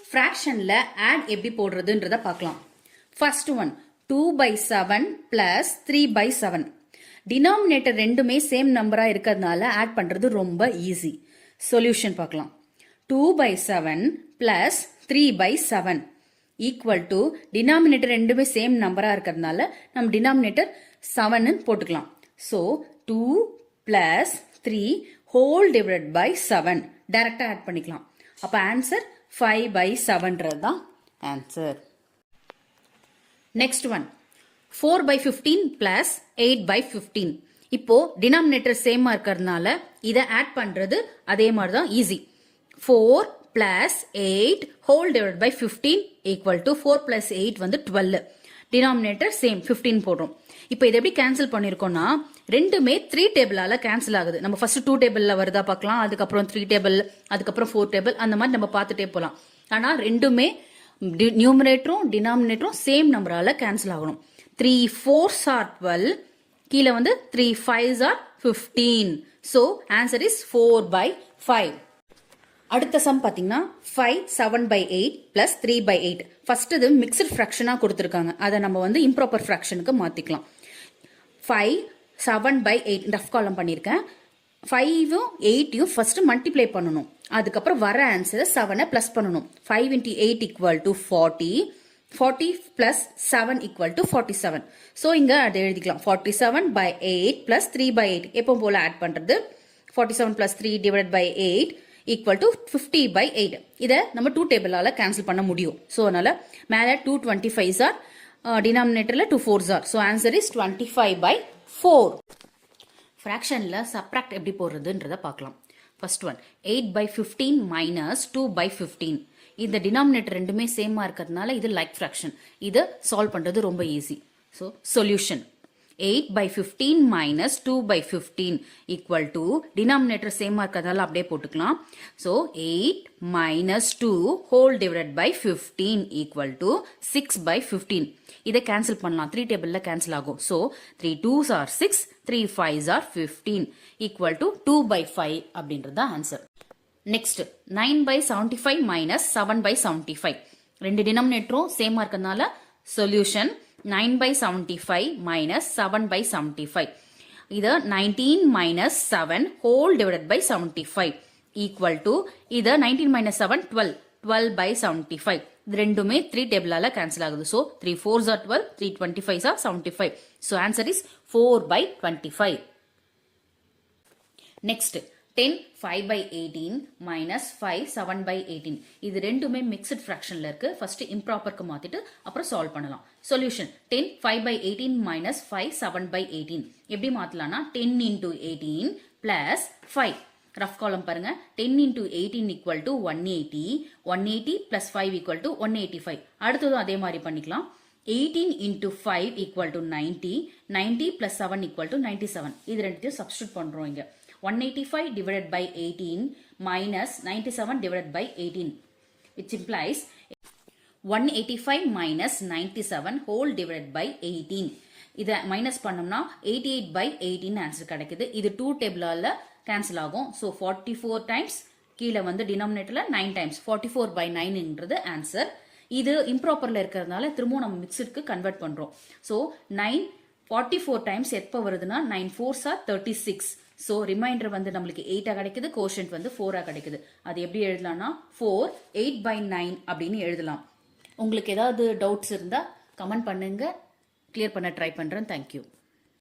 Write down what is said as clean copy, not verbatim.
ஃப்ராக்ஷன்ல add எப்படி போடுறதுன்றத பார்க்கலாம். First one 2/7 plus 3/7. டினாமினேட்டர் ரெண்டுமே சேம் நம்பரா இருக்கிறதுனால ஆட் பண்றது ரொம்ப ஈஸி. சொல்யூஷன் பார்க்கலாம். 2/7 பிளஸ் 3/7 ஈக்குவல் டு டினாமினேட்டர் ரெண்டுமே சேம் நம்பரா இருக்கிறதுனால நம்ம டினாமினேட்டர் 7 போட்டுக்கலாம். So 2 plus 3 whole divided by 7 டைரக்டா ஆட் பண்ணிக்கலாம். அப்ப ஆன்சர் 5/7 தான் ஆன்சர். Next one 4/15 plus 8/15. இப்போ டினாமினேட்டர் சேமா இருக்கிறதுனால இதை ஆட் பண்றது அதே மாதிரி தான் easy. 4 plus 8 whole divide by 15 equal to 4 plus 8 வந்து 12. டினாமினேட்டர் சேம் 15 போடுறோம். இப்போ இதை எப்படி கேன்சல் பண்ணிருக்கோம்னா ரெண்டுமே 3 டேபிளால கேன்சல் ஆகுது. நம்ம ஃபர்ஸ்ட் 2 டேபிள்ல வருதா பார்க்கலாம், அதுக்கப்புறம் 3 டேபிள், அதுக்கப்புறம் 4 டேபிள், அந்த மாதிரி நம்ம பார்த்துட்டே போலாம். ஆனா ரெண்டுமே நியூமரேட்டரும் டினாமினேட்டரும் சேம் நம்பரால கேன்சல் ஆகணும். 3 4s are 12, கீழே வந்து 3 5s are 15. So answer is 4/5. அடுத்த சம் பாத்தீங்கன்னா 5 7/8 பிளஸ் 3/8. ஃபர்ஸ்ட் இது மிக்சட் ஃபிராக்ஷனா கொடுத்துருக்காங்க, அதை நம்ம வந்து இம்ப்ராப்பர் ஃபிராக்ஷனுக்கு மாத்திக்கலாம். 5 7/8 ரஃப் காலம் பண்ணியிருக்கேன். 5 8 ஃபர்ஸ்ட் மல்டிப்ளை பண்ணணும், அதுக்கப்புறம் வர ஆன்சர் 7 பிளஸ் பண்ணணும். 5 into 8 equal to 40. 40 plus 7 equal to 47. So இங்க அதை எழுதிக்கலாம். 47/8 plus 3/8 எப்போ போல ஆட் பண்றது. 47 plus 3 divided by 8 equal to 50/8. இதை நம்ம 2 டேபிளால கேன்சல் பண்ண முடியும். ஸோ அதனால மேலே 2 25s are, டினாமினேட்டர்ல 2 4s are. So answer is 25/4. ஃப்ராக்ஷன்ல சப்ராக்ட் எப்படி போடுறதுன்றத பார்க்கலாம். First one 8/15 minus 2/15. இந்த டினாமினேட்டர் ரெண்டுமே சேமா இருக்கிறதுனால இது லைக் ஃப்ராக்ஷன். இதை சால்வ் பண்றது ரொம்ப easy. So solution 8/15 minus 2/15 equal to denominator சேமா இருக்கிறதால அப்படியே போட்டுக்கலாம். So 8 minus 2 whole divided by 15 equal to 6/15. இதை கேன்சல் பண்ணலாம், 3 டேபிள்ல கேன்சல் ஆகும். So 3 2s are 6, 3 5s are 15 equal to 2/5 அப்படின்றது ஆன்சர். Next 9/75 minus 7/75. ரெண்டு டினாமினேட்டரும் சேமா இருக்கிறதுனால சொல்யூஷன் 9/75 minus 7/75. இது 19 minus 7 whole divided by 75 equal to இது 19 minus 7 12. 12/75. இது ரெண்டுமே 3 டேபிளால கேன்சல் ஆகுது. So 3 4s are 12, 3 25s are 75. So answer is 4/25. Next 10 5/18 minus 5 7/18. இது ரெண்டுமே மிக்ஸ்ட் ஃபிராக்ஷன்ல இருக்கு. ஃபர்ஸ்ட் இம்ப்ராப்பருக்கு மாத்திட்டு அப்புறம் சால்வ் பண்ணலாம். Solution 10 5/18 minus 5 7/18. எப்படி மாத்தலாம்னா 10 into 18 plus 5. ரஃப் காலம் பாருங்க. 10 into 18 equal to 180. 180 plus 5 equal to 185. அடுத்ததும் அதே மாதிரி பண்ணிக்கலாம். 18 into 5 equal to 90. 90 plus 7 equal to 97. இது ரெண்டுத்தையும் சப்ஸ்டிட்யூட் பண்றோம் இங்க. 185 divided by 18 minus 97 divided by 18, which implies 185 minus 97 whole divided by 18. இதை மைனஸ் பண்ணோம்னா 88/18 ஆன்சர் கிடைக்குது. இது 2 டேபிளால கேன்சல் ஆகும். ஸோ 44 டைம்ஸ், கீழே வந்து டினாமினேட்டர்ல 9 டைம்ஸ், 44/9ன்றது ஆன்சர். இது இம்ப்ராப்பர்ல இருக்கிறதுனால திரும்பவும் நம்ம மிக்ஸ்டுக்கு கன்வெர்ட் பண்றோம். ஸோ 9 44 டைம்ஸ் எப்போ வருதுன்னா 9 4s are 36. ஸோ ரிமைண்டர் வந்து நம்மளுக்கு 8 கிடைக்குது, கோஷன்ட் வந்து 4 கிடைக்குது. அது எப்படி எழுதலாம்னா 4 8/9 அப்படின்னு எழுதலாம். உங்களுக்கு ஏதாவது டவுட்ஸ் இருந்தா கமெண்ட் பண்ணுங்க, கிளியர் பண்ண ட்ரை பண்றேன். தேங்க்யூ.